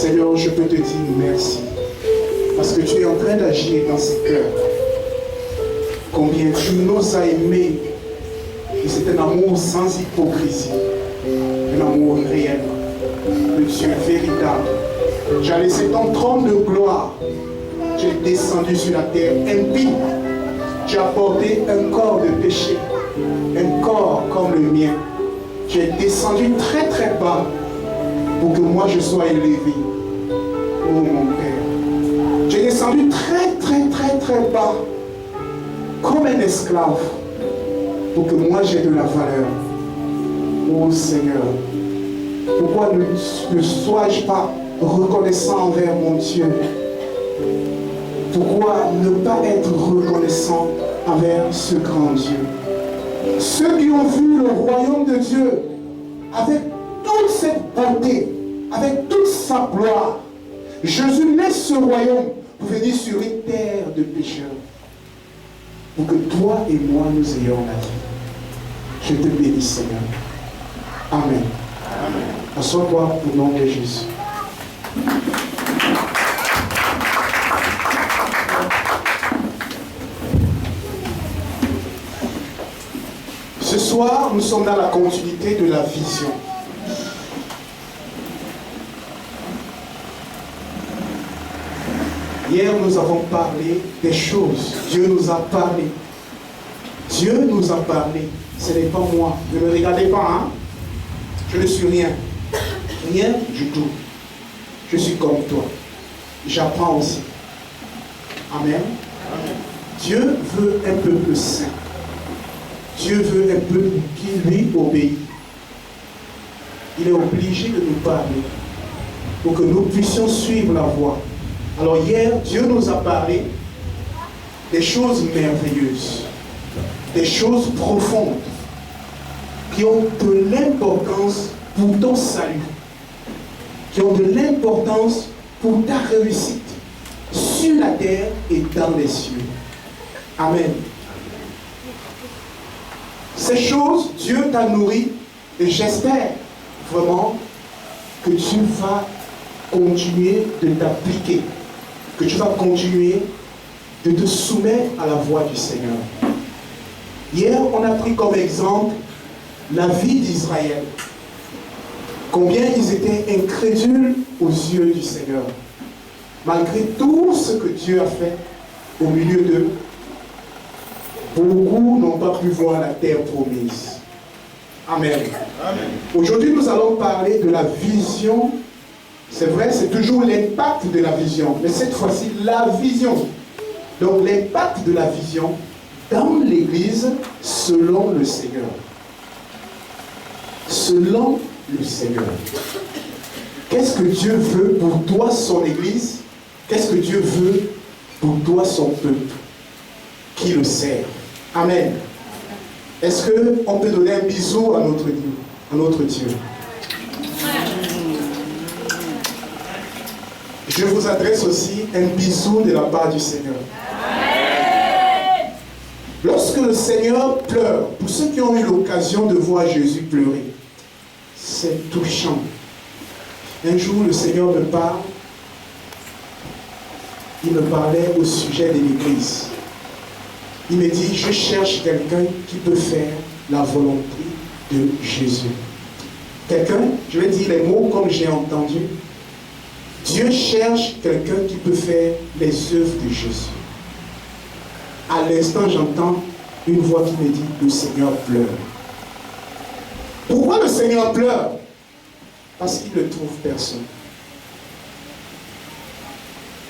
Seigneur, je peux te dire merci. Parce que tu es en train d'agir dans ces cœurs. Combien tu nous as aimés. Et c'est un amour sans hypocrisie. Un amour réel. Le Dieu véritable. Tu as laissé ton trône de gloire. Tu es descendu sur la terre impie. Tu as porté un corps de péché. Un corps comme le mien. Tu es descendu très très bas pour que moi je sois élevé. Oh mon Père. Tu es descendu très très très très bas comme un esclave pour que moi j'ai de la valeur. Oh Seigneur. Pourquoi ne sois-je pas reconnaissant envers mon Dieu? Pourquoi ne pas être reconnaissant envers ce grand Dieu? Ceux qui ont vu le royaume de Dieu avec toute cette beauté, avec toute sa gloire, Jésus laisse ce royaume pour venir sur une terre de pécheurs. Pour que toi et moi nous ayons la vie. Je te bénis, Seigneur. Amen. Amen. Assois-toi au nom de Jésus. Ce soir, nous sommes dans la continuité de la vision. Hier, nous avons parlé des choses. Dieu nous a parlé. Dieu nous a parlé. Ce n'est pas moi. Ne me regardez pas, hein? Je ne suis rien. Rien du tout. Je suis comme toi. J'apprends aussi. Amen. Amen. Dieu veut un peuple saint. Dieu veut un peuple qui lui obéit. Il est obligé de nous parler pour que nous puissions suivre la voie. Alors hier, Dieu nous a parlé des choses merveilleuses, des choses profondes, qui ont de l'importance pour ton salut, qui ont de l'importance pour ta réussite, sur la terre et dans les cieux. Amen. Ces choses, Dieu t'a nourri et j'espère vraiment que tu vas continuer de t'appliquer, que tu vas continuer de te soumettre à la voix du Seigneur. Hier, on a pris comme exemple la vie d'Israël. Combien ils étaient incrédules aux yeux du Seigneur. Malgré tout ce que Dieu a fait au milieu d'eux, beaucoup n'ont pas pu voir la terre promise. Amen. Amen. Aujourd'hui, nous allons parler de la vision. C'est vrai, c'est toujours l'impact de la vision, mais cette fois-ci, la vision. Donc, l'impact de la vision dans l'Église selon le Seigneur. Selon le Seigneur. Qu'est-ce que Dieu veut pour toi, son Église? Qu'est-ce que Dieu veut pour toi, son peuple qui le sert? Amen. Est-ce qu'on peut donner un bisou à notre Dieu? À notre Dieu? Je vous adresse aussi un bisou de la part du Seigneur. Lorsque le Seigneur pleure, pour ceux qui ont eu l'occasion de voir Jésus pleurer, c'est touchant. Un jour, le Seigneur me parle. Il me parlait au sujet de l'Église. Il me dit, je cherche quelqu'un qui peut faire la volonté de Jésus. Quelqu'un, je vais dire les mots comme j'ai entendu. Dieu cherche quelqu'un qui peut faire les œuvres de Jésus. À l'instant, j'entends une voix qui me dit, le Seigneur pleure. Pourquoi le Seigneur pleure? Parce qu'il ne trouve personne.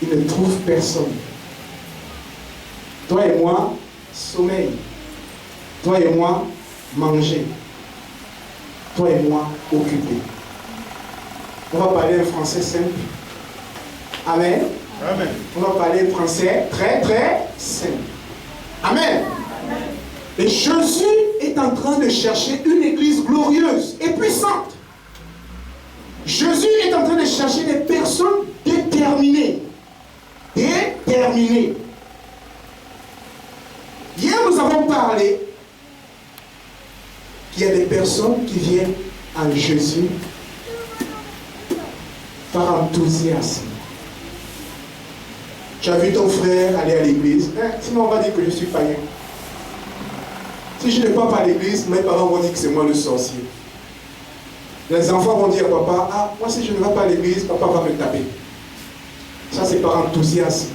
Il ne trouve personne. Toi et moi, sommeil. Toi et moi, manger. Toi et moi, occupé. On va parler un français simple. Amen. Amen. On va parler un français très très simple. Amen. Amen. Et Jésus est en train de chercher une église glorieuse et puissante. Jésus est en train de chercher des personnes déterminées. Déterminées. Hier, nous avons parlé qu'il y a des personnes qui viennent à Jésus par enthousiasme. Tu as vu ton frère aller à l'église, sinon on va dire que je suis païen. Si je ne pars pas à l'église, mes parents vont dire que c'est moi le sorcier. Les enfants vont dire à papa, ah, moi si je ne vais pas à l'église, papa va me taper. Ça c'est par enthousiasme.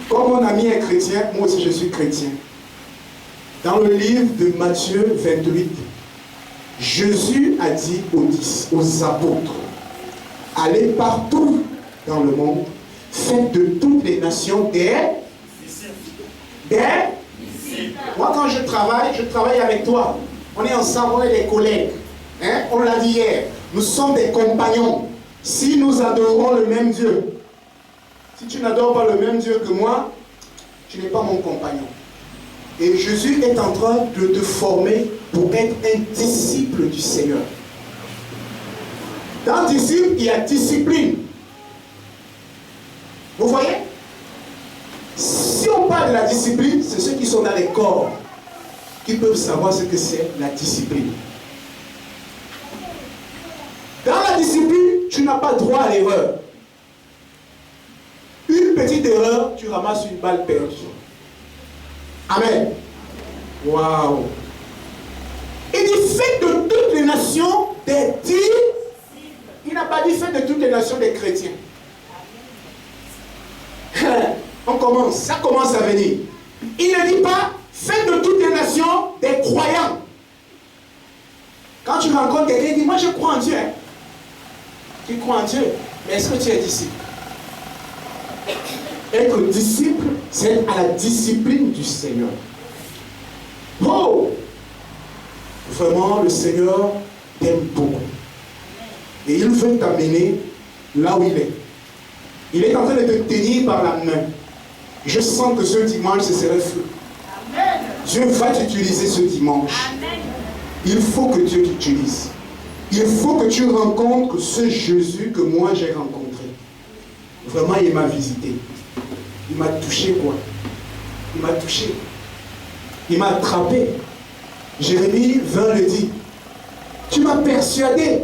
Comme mon ami est chrétien, moi aussi je suis chrétien. Dans le livre de Matthieu 28, Jésus a dit aux apôtres, allez partout dans le monde, faites de toutes les nations des Moi quand je travaille avec toi. On est ensemble, on est des collègues. Hein? On l'a dit hier, nous sommes des compagnons. Si nous adorons le même Dieu, si tu n'adores pas le même Dieu que moi, tu n'es pas mon compagnon. Et Jésus est en train de te former pour être un disciple du Seigneur. Dans disciple, il y a discipline. Vous voyez? Si on parle de la discipline, c'est ceux qui sont dans les corps qui peuvent savoir ce que c'est la discipline. Dans la discipline, tu n'as pas droit à l'erreur. Une petite erreur, tu ramasses une balle perdue. Amen. Waouh. Il dit faites de toutes les nations des disciples. Il n'a pas dit faites de toutes les nations des chrétiens. On commence, ça commence à venir. Il ne dit pas faites de toutes les nations des croyants. Quand tu rencontres quelqu'un, il dit moi je crois en Dieu. Hein. Tu crois en Dieu, mais est-ce que tu es disciple? Être disciple, c'est à la discipline du Seigneur. Oh! Vraiment, le Seigneur t'aime beaucoup. Et il veut t'amener là où il est. Il est en train de te tenir par la main. Je sens que ce dimanche, ce serait feu. Amen. Dieu va t'utiliser ce dimanche. Amen. Il faut que Dieu t'utilise. Il faut que tu rencontres ce Jésus que moi j'ai rencontré. Vraiment, il m'a visité. Il m'a touché quoi? Il m'a touché. Il m'a attrapé. Jérémie 20 le dit. Tu m'as persuadé.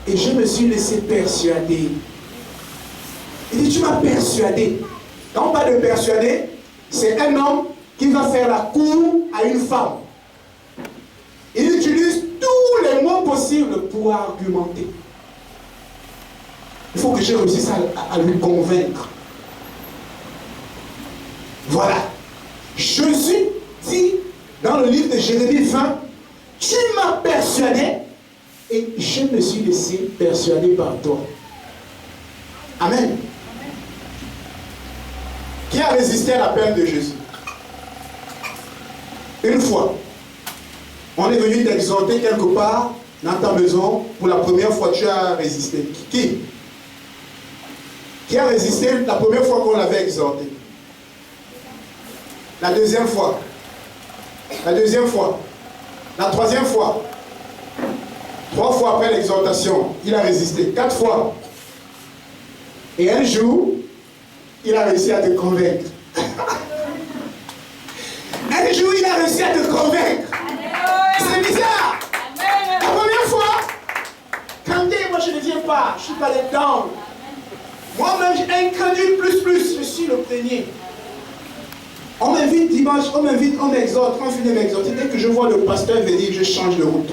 Et je me suis laissé persuader. Il dit, tu m'as persuadé. Quand on parle de persuader, c'est un homme qui va faire la cour à une femme. Il utilise tous les mots possibles pour argumenter. Il faut que je réussisse à lui convaincre. Voilà. Jésus dit dans le livre de Jérémie 20, tu m'as persuadé et je me suis laissé persuader par toi. Amen. Qui a résisté à l'appel de Jésus? Une fois, on est venu t'exhorter quelque part dans ta maison. Pour la première fois, tu as résisté. Qui a résisté la première fois qu'on l'avait exhorté? La deuxième fois. La deuxième fois. La troisième fois. 3 fois après l'exhortation, il a résisté. 4 fois. Et un jour, il a réussi à te convaincre. Un jour, il a réussi à te convaincre. C'est bizarre. La première fois, quand moi je ne viens pas, je ne suis pas dedans. Moi-même, incrédule plus, je suis le premier. On m'invite dimanche, on m'invite, on m'exhorte, on finit de m'exhorter. Dès que je vois le pasteur venir, je change de route.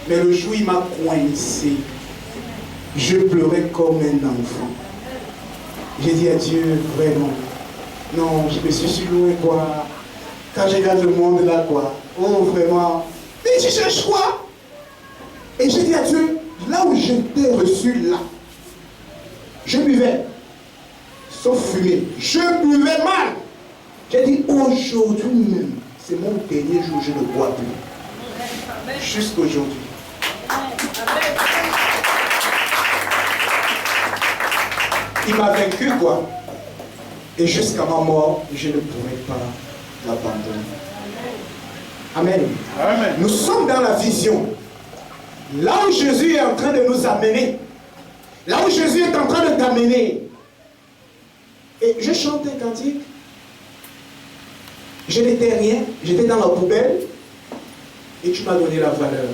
Mais le jour, il m'a coincé. Je pleurais comme un enfant. J'ai dit à Dieu, vraiment, non, je me suis loin, quoi. Quand je regarde le monde là, quoi. Oh, vraiment. Mais tu cherches quoi? Et j'ai dit à Dieu, là où je t'ai reçu, là, je buvais. Sauf fumer. Je buvais mal. J'ai dit, aujourd'hui même, c'est mon dernier jour, je ne bois plus. Jusqu'aujourd'hui. Il m'a vaincu, quoi. Et jusqu'à ma mort, je ne pourrai pas l'abandonner. Amen. Amen. Nous sommes dans la vision. Là où Jésus est en train de nous amener. Là où Jésus est en train de t'amener. Et je chantais un cantique. Je n'étais rien. J'étais dans la poubelle. Et tu m'as donné la valeur.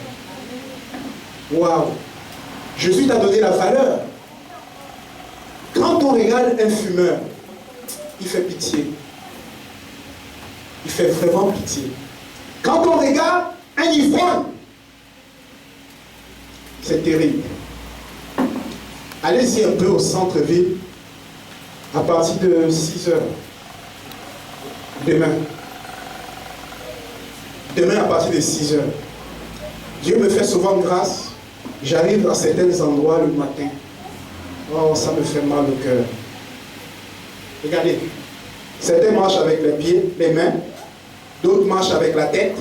Waouh. Jésus t'a donné la valeur. Quand on regarde un fumeur, il fait pitié. Il fait vraiment pitié. Quand on regarde un ivrogne, c'est terrible. Allez-y un peu au centre-ville à partir de 6 heures. Demain à partir de 6 heures. Dieu me fait souvent grâce. J'arrive à certains endroits le matin. Oh, ça me fait mal au cœur. Regardez. Certains marchent avec les pieds, les mains. D'autres marchent avec la tête.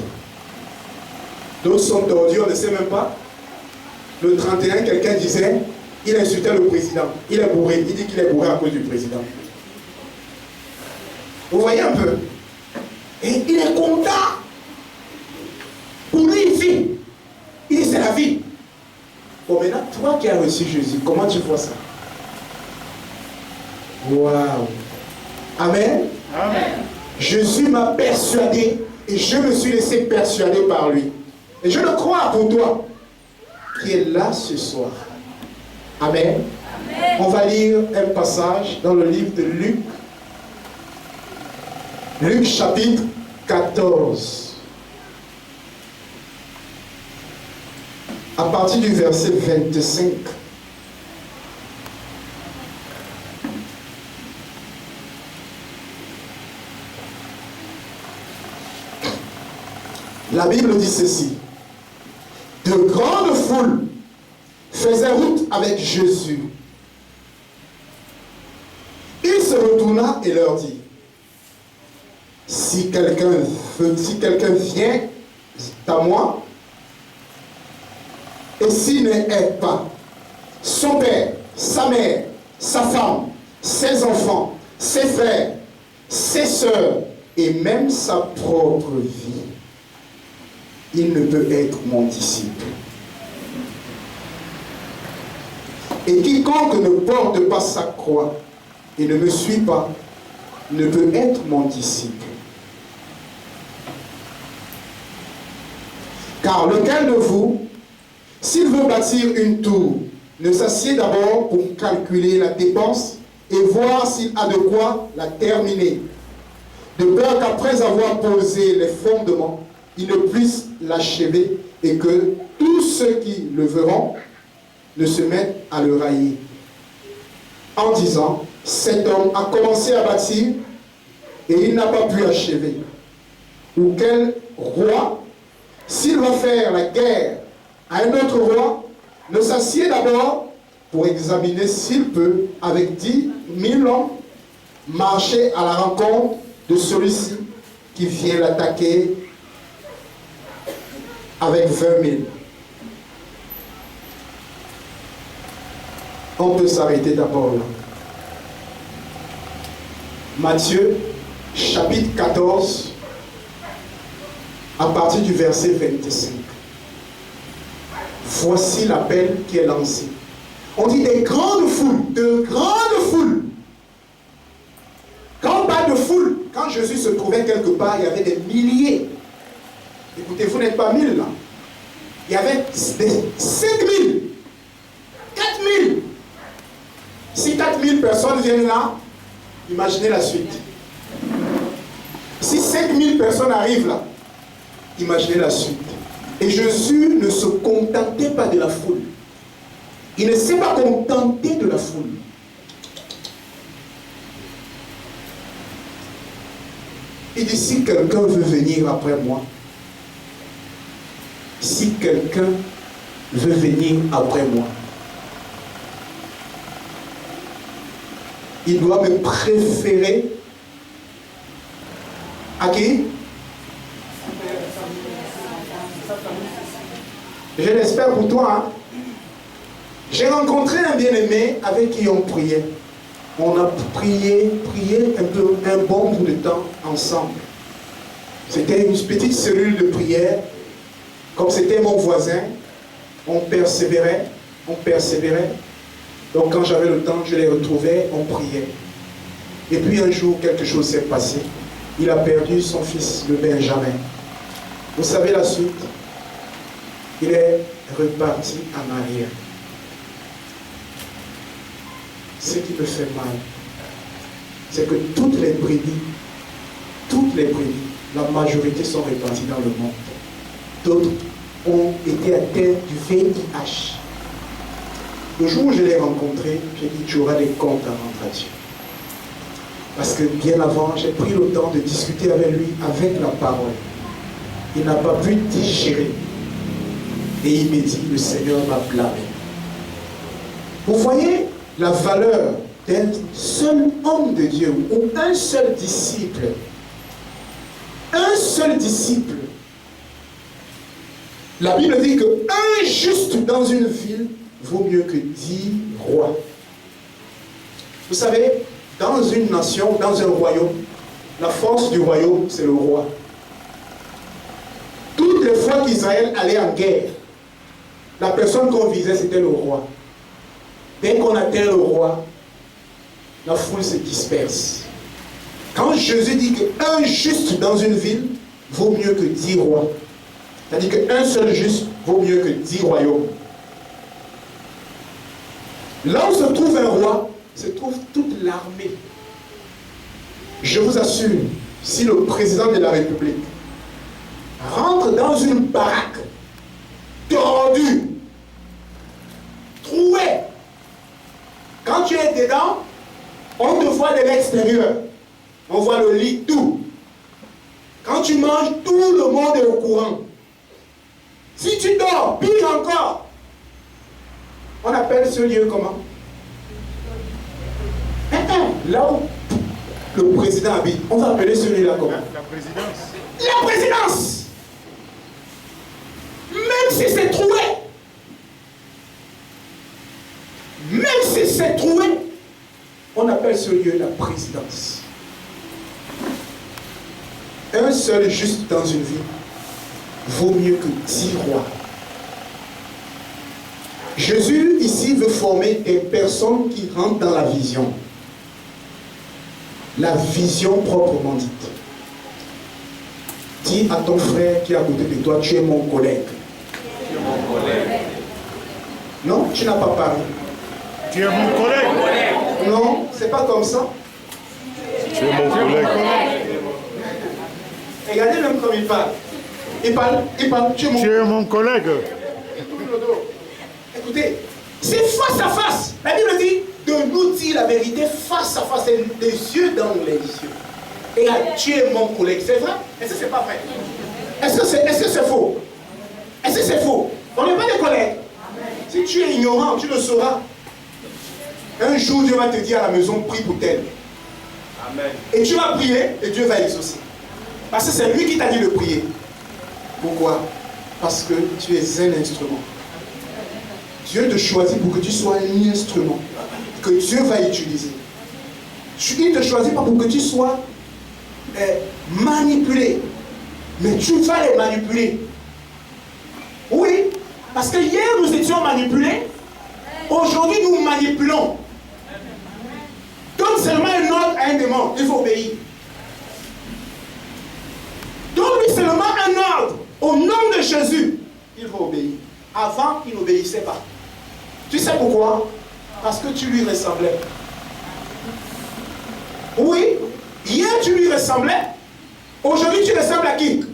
D'autres sont tordus, on ne sait même pas. Le 31, quelqu'un disait, il insultait le président. Il est bourré. Il dit qu'il est bourré à cause du président. Vous voyez un peu? Et il est content. Pour lui, il vit. Il dit, c'est la vie. Bon, maintenant, toi qui as reçu Jésus, comment tu vois ça? Waouh. Amen. Amen. Jésus m'a persuadé et je me suis laissé persuader par lui. Et je le crois pour toi qui est là ce soir. Amen. Amen. On va lire un passage dans le livre de Luc. Luc chapitre 14. À partir du verset 25. La Bible dit ceci. De grandes foules faisaient route avec Jésus. Il se retourna et leur dit, si quelqu'un vient à moi, et s'il ne hait pas son père, sa mère, sa femme, ses enfants, ses frères, ses sœurs, et même sa propre vie, il ne peut être mon disciple. Et quiconque ne porte pas sa croix et ne me suit pas, ne peut être mon disciple. Car lequel de vous, s'il veut bâtir une tour, ne s'assied d'abord pour calculer la dépense et voir s'il a de quoi la terminer, de peur qu'après avoir posé les fondements, il ne puisse l'achever et que tous ceux qui le verront ne se mettent à le railler. En disant, cet homme a commencé à bâtir et il n'a pas pu achever. Ou quel roi, s'il va faire la guerre à un autre roi, ne s'assied d'abord pour examiner s'il peut, avec 10 000 hommes, marcher à la rencontre de celui-ci qui vient l'attaquer avec 20 000. On peut s'arrêter d'abord là. Matthieu, chapitre 14, à partir du verset 25. Voici l'appel qui est lancé. On dit des grandes foules, de grandes foules. Quand on parle de foule, quand Jésus se trouvait quelque part, il y avait des milliers. Écoutez, vous n'êtes pas 1000 là. Il y avait des 5000, 4000. Si 4000 personnes viennent là, imaginez la suite. Si 5000 personnes arrivent là, imaginez la suite. Et Jésus ne se contentait pas de la foule. Il ne s'est pas contenté de la foule. Il dit, si quelqu'un veut venir après moi, si quelqu'un veut venir après moi, il doit me préférer à qui? Je l'espère pour toi. Hein? J'ai rencontré un bien-aimé avec qui on priait. On a prié un bon bout de temps ensemble. C'était une petite cellule de prière. Comme c'était mon voisin, on persévérait. Donc quand j'avais le temps, je les retrouvais, on priait. Et puis un jour, quelque chose s'est passé. Il a perdu son fils, le Benjamin. Vous savez la suite? Il est reparti en arrière. ce qui me fait mal, c'est que toutes les brebis, la majorité sont réparties dans le monde. D'autres ont été atteints du VIH. Le jour où je l'ai rencontré, j'ai dit, tu auras des comptes à rendre à Dieu. Parce que bien avant, j'ai pris le temps de discuter avec lui, avec la parole. Il n'a pas pu digérer. Et il me dit, le Seigneur m'a blâmé. Vous voyez la valeur d'un seul homme de Dieu ou un seul disciple. Un seul disciple. La Bible dit qu'un juste dans une ville vaut mieux que 10 rois. Vous savez, dans une nation, dans un royaume, la force du royaume, c'est le roi. Toutes les fois qu'Israël allait en guerre, la personne qu'on visait, c'était le roi. Dès qu'on atteint le roi, la foule se disperse. Quand Jésus dit qu'un juste dans une ville vaut mieux que 10 rois, c'est-à-dire qu'un seul juste vaut mieux que 10 royaumes. Là où se trouve un roi, se trouve toute l'armée. Je vous assure, si le président de la République rentre dans une baraque tordue, trouée, quand tu es dedans, on te voit de l'extérieur. On voit le lit, tout. Quand tu manges, tout le monde est au courant. Si tu dors, pire encore. On appelle ce lieu comment? Là où le président habite, on va appeler celui-là comment? La présidence. La présidence! Même si c'est troué, on appelle ce lieu la présidence. Un seul juste dans une vie vaut mieux que 10 rois. Jésus ici veut former des personnes qui rentrent dans la vision. La vision proprement dite. Dis à ton frère qui est à côté de toi, tu es mon collègue. Tu es mon collègue. Non, tu n'as pas parlé. Tu es mon collègue. Non, c'est pas comme ça. Tu es mon collègue. Regardez même comme il parle. Il parle, tu es mon collègue. Il tourne le dos. Écoutez, c'est face à face. La Bible dit de nous dire la vérité face à face, les yeux dans les yeux. Et là, tu es mon collègue. C'est vrai? Est-ce que c'est pas vrai? Est-ce que c'est faux? Est-ce que c'est faux? On n'est pas des collègues. Si tu es ignorant, tu le sauras. Un jour, Dieu va te dire à la maison, prie pour tel. Amen. Et tu vas prier et Dieu va exaucer. Parce que c'est lui qui t'a dit de prier. Pourquoi? Parce que tu es un instrument. Dieu te choisit pour que tu sois un instrument que Dieu va utiliser. Il ne te choisit pas pour que tu sois manipulé. Mais tu vas les manipuler. Oui, parce que hier nous étions manipulés. Aujourd'hui nous manipulons. Donne seulement un ordre à un démon, il faut obéir. Donne-lui seulement un ordre au nom de Jésus, il faut obéir. Avant, il n'obéissait pas. Tu sais pourquoi? Parce que tu lui ressemblais. Oui, hier tu lui ressemblais. Aujourd'hui tu ressembles à qui?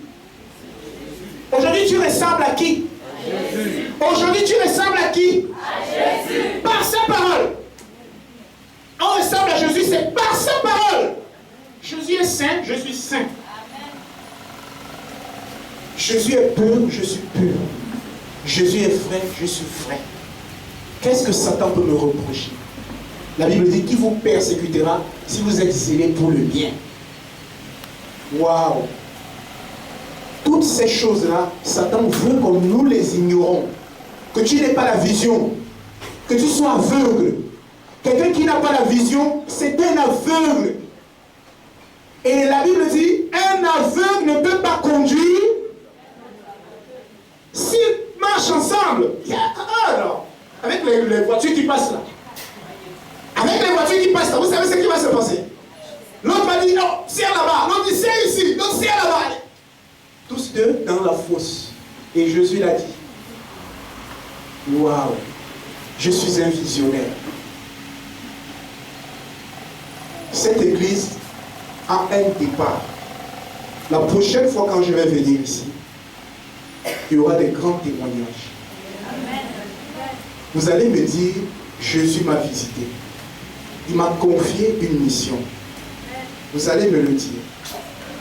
Aujourd'hui tu ressembles à qui? Jésus. Aujourd'hui tu ressembles à qui? À Jésus. Par sa parole. On ressemble à Jésus, c'est par sa parole. Jésus est saint, je suis saint. Jésus est pur, je suis pur. Jésus est vrai, je suis vrai. Qu'est-ce que Satan peut me reprocher? La Bible dit qu'il vous persécutera si vous êtes zélés pour le bien. Waouh! Toutes ces choses-là, Satan veut que nous les ignorons. Que tu n'aies pas la vision. Que tu sois aveugle. Quelqu'un qui n'a pas la vision, c'est un aveugle. Et la Bible dit, un aveugle ne peut pas conduire. S'ils marchent ensemble, alors, avec les voitures qui passent là, avec les voitures qui passent là, vous savez ce qui va se passer? L'autre va dire, non, serre là-bas. L'autre dit, serre ici. L'autre serre là-bas. Tous deux dans la fosse. Et Jésus l'a dit. Waouh, je suis un visionnaire. cette église a un départ. La prochaine fois quand je vais venir ici, il y aura des grands témoignages. Vous allez me dire, Jésus m'a visité. Il m'a confié une mission. Vous allez me le dire.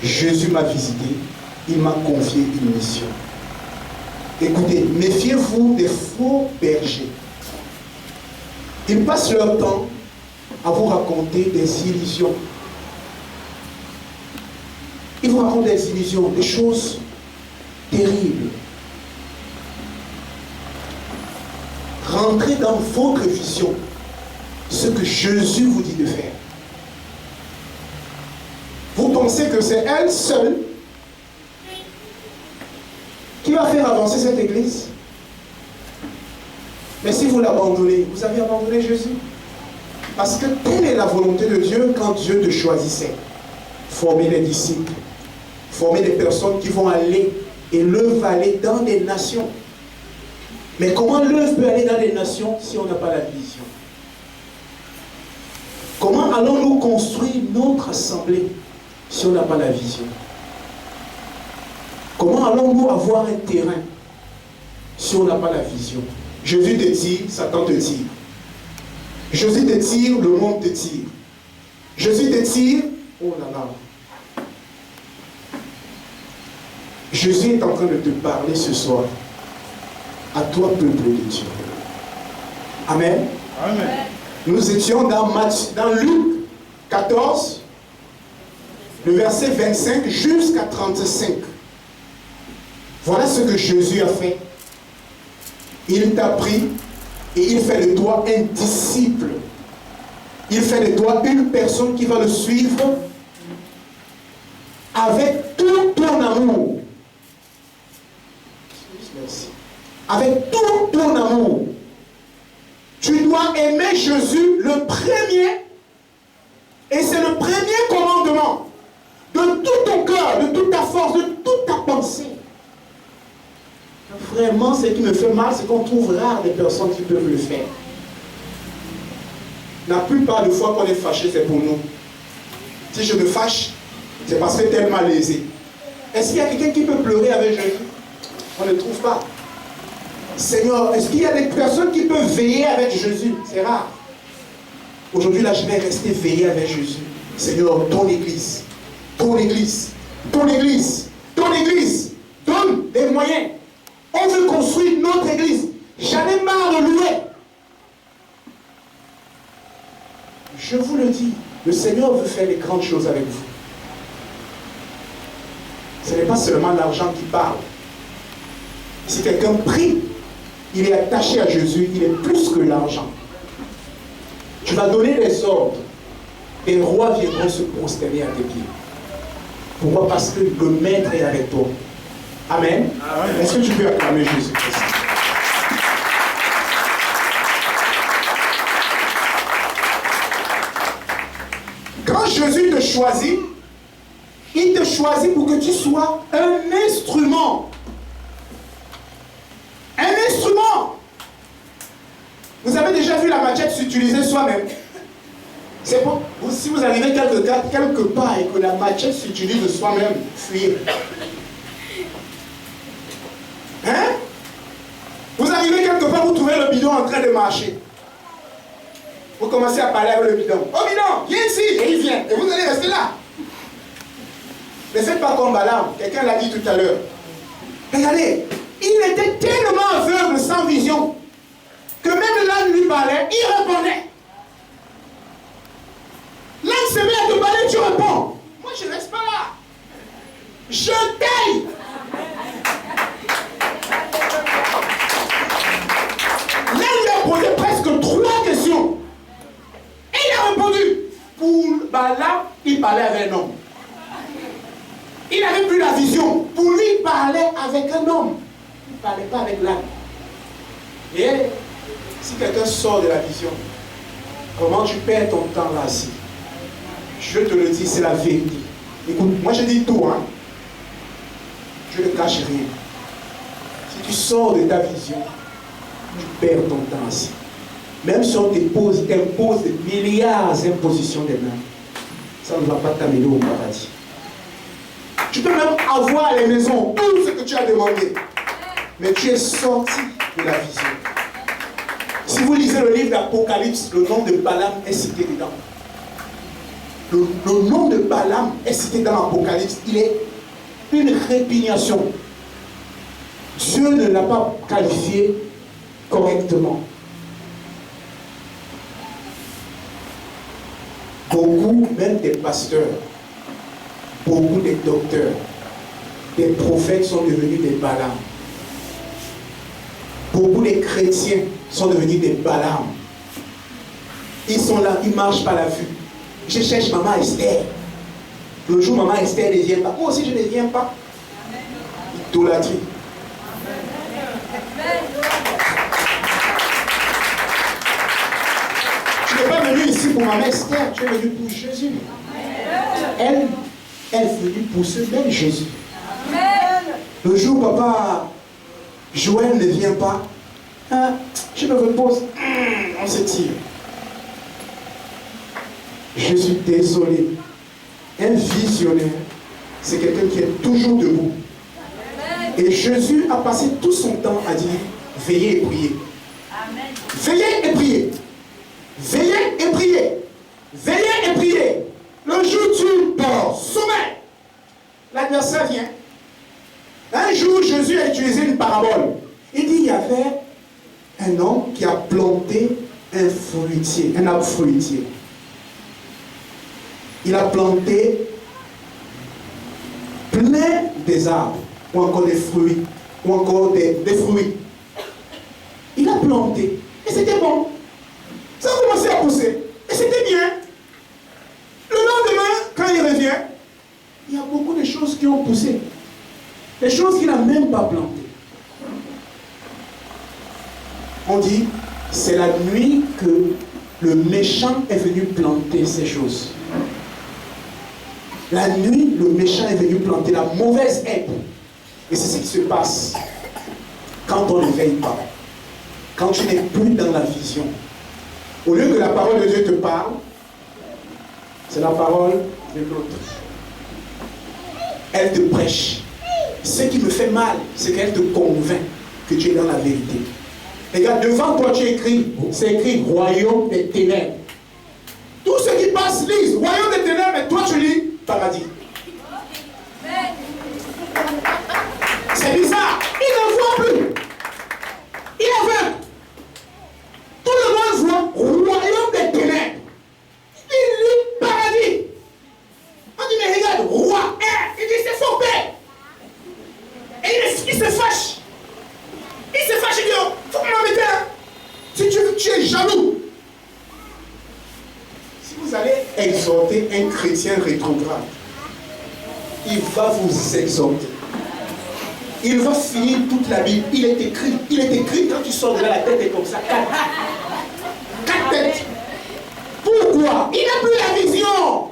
Jésus m'a visité. Il m'a confié une mission. Écoutez, méfiez-vous des faux bergers. Ils passent leur temps à vous raconter des illusions. Ils vous racontent des illusions, des choses terribles. Rentrez dans votre vision, ce que Jésus vous dit de faire. Vous pensez que c'est elle seule qui va faire avancer cette église? Mais si vous l'abandonnez, vous avez abandonné Jésus. Parce que telle est la volonté de Dieu quand Dieu te choisissait. Former des disciples, former des personnes qui vont aller, et l'œuvre va aller dans des nations. Mais comment l'œuvre peut aller dans des nations si on n'a pas la vision? Comment allons-nous construire notre assemblée si on n'a pas la vision? Comment allons-nous avoir un terrain si on n'a pas la vision? Jésus te tire, Satan te tire. Jésus te tire, le monde te tire. Jésus te tire, oh là là. Jésus est en train de te parler ce soir. À toi, peuple de Dieu. Amen. Amen. Nous étions dans Luc 14, le verset 25 jusqu'à 35. Voilà ce que Jésus a fait. Il t'a pris et il fait de toi un disciple. Il fait de toi une personne qui va le suivre avec tout ton amour. Merci. Avec tout ton amour. Tu dois aimer Jésus le premier. Et c'est le premier commandement. De tout ton cœur, de toute ta force, de toute ta pensée. Vraiment, ce qui me fait mal, c'est qu'on trouve rare des personnes qui peuvent le faire. La plupart des fois qu'on est fâché, c'est pour nous. Si je me fâche, c'est parce que tel m'a lésé. Est-ce qu'il y a quelqu'un qui peut pleurer avec Jésus? On ne trouve pas. Seigneur, est-ce qu'il y a des personnes qui peuvent veiller avec Jésus? C'est rare. Aujourd'hui, là, je vais rester veillé avec Jésus. Seigneur, ton église, ton église, ton église, ton église, donne des moyens. On veut construire notre église. J'en ai marre de louer. Je vous le dis, le Seigneur veut faire des grandes choses avec vous. Ce n'est pas seulement l'argent qui parle. Si quelqu'un prie, il est attaché à Jésus, il est plus que l'argent. Tu vas donner des ordres. Les rois viendront se prosterner à tes pieds. Pourquoi? Parce que le maître est avec toi. Amen. Amen. Est-ce que tu peux acclamer Jésus-Christ? Quand Jésus te choisit, il te choisit pour que tu sois un instrument. Un instrument. Vous avez déjà vu la machette s'utiliser soi-même. C'est bon. Si vous arrivez quelque part et que la machette s'utilise soi-même, fuyez. Hein? Vous arrivez quelque part, vous trouvez le bidon en train de marcher. Vous commencez à parler avec le bidon. Oh bidon, viens ici. Et il vient. Et vous allez rester là. Ne faites pas comme Balaam. Quelqu'un l'a dit tout à l'heure. Regardez, il était tellement aveugle, sans vision, que même l'âne lui parlait, il répondait. L'âne se met à te parler, tu réponds. Moi, je ne reste pas là. Je taille. L'âne lui a posé presque 3 questions. Et il a répondu. Pour Balaam, il parlait avec un homme. Il n'avait plus la vision. Pour lui, il parlait avec un homme. Il ne parlait pas avec l'âne. Et si quelqu'un sort de la vision, comment tu perds ton temps là-ci? Je te le dis, c'est la vérité. Écoute, moi je dis tout, hein. Je ne cache rien. Si tu sors de ta vision, tu perds ton temps ici. Même si on t'impose des milliards d'impositions des mains, ça ne va pas t'amener au paradis. Tu peux même avoir à la maison tout ce que tu as demandé, mais tu es sorti de la vision. Si vous lisez le livre d'Apocalypse, le nom de Balaam est cité dedans. Le nom de Balaam est cité dans l'Apocalypse. Il est une répugnation. Dieu ne l'a pas qualifié correctement. Beaucoup, même des pasteurs, beaucoup des docteurs, des prophètes sont devenus des Balaam. Beaucoup de chrétiens sont devenus des Balaam. Ils sont là, ils marchent par la vue. Je cherche maman Esther. Le jour maman Esther ne vient pas, moi aussi je ne viens pas. Idolâtrie. Tu n'es pas venu ici pour maman Esther, tu es venu pour Jésus. Elle est venue pour ce même Jésus. Le jour où Joël ne vient pas, je me repose, on se tire. Je suis désolé. Un visionnaire, c'est quelqu'un qui est toujours debout. Et Jésus a passé tout son temps à dire, veillez et priez. Veillez et priez. Veillez et priez. Veillez et priez. Le jour où tu dors, sommeil, l'adversaire vient. Un jour, Jésus a utilisé une parabole. Il dit, il y avait un homme qui a planté un fruitier, un arbre fruitier. Il a planté plein des arbres, ou encore des fruits, ou encore des fruits. Il a planté, et c'était bon. Ça a commencé à pousser, et c'était bien. Le lendemain, quand il revient, il y a beaucoup de choses qui ont poussé. Des choses qu'il n'a même pas plantées. On dit, c'est la nuit que le méchant est venu planter ces choses. La nuit, le méchant est venu planter la mauvaise herbe. Et c'est ce qui se passe quand on ne veille pas. Quand tu n'es plus dans la vision. Au lieu que la parole de Dieu te parle, c'est la parole de l'autre. Elle te prêche. Ce qui me fait mal, c'est qu'elle te convainc que tu es dans la vérité. Regarde, devant toi, c'est écrit royaume des ténèbres. Tout ce qui passe lisent royaume des ténèbres, et toi tu lis paradis. C'est bizarre. Il ne voit plus. Il est aveugle. Tout le monde voit royaume des ténèbres. Il lit paradis. On dit, mais regarde, roi, il dit, c'est son père. Et il se fâche. Il se fâche, il dit, oh, faut que m'en mette un. Si tu es jaloux. Si vous allez exhorter un chrétien rétrograde, il va vous exhorter. Il va finir toute la Bible. Il est écrit quand tu sors de là, la tête est comme ça. 4 têtes. Pourquoi? Il n'a plus la vision.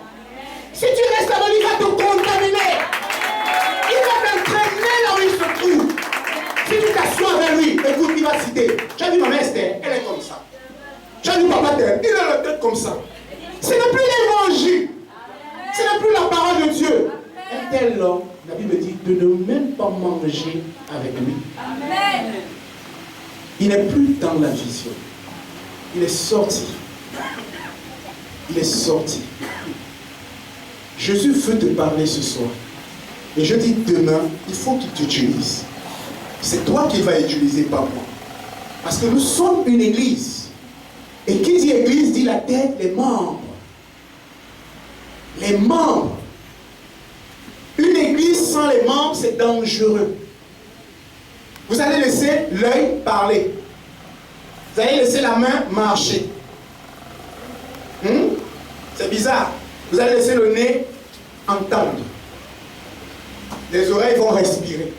Si tu restes là, il va te contaminer. Il va t'entraîner là où il se trouve. Si tu t'assois vers lui, écoute, il va citer. Tu as vu ma mère Esther, elle est comme ça. Tu as vu papa Terre, il a la tête comme ça. Ce n'est plus l'évangile. Ce n'est plus la parole de Dieu. Un tel homme, la Bible dit de ne même pas manger avec lui. Amen. Il n'est plus dans la vision. Il est sorti. Il est sorti. Jésus veut te parler ce soir. Et je dis demain, il faut qu'il t'utilise. C'est toi qui vas utiliser, pas moi. Parce que nous sommes une église. Et qui dit église dit la tête, les membres. Les membres. Une église sans les membres, c'est dangereux. Vous allez laisser l'œil parler. Vous allez laisser la main marcher. C'est bizarre. Vous allez laisser le nez entendre. Les oreilles vont respirer.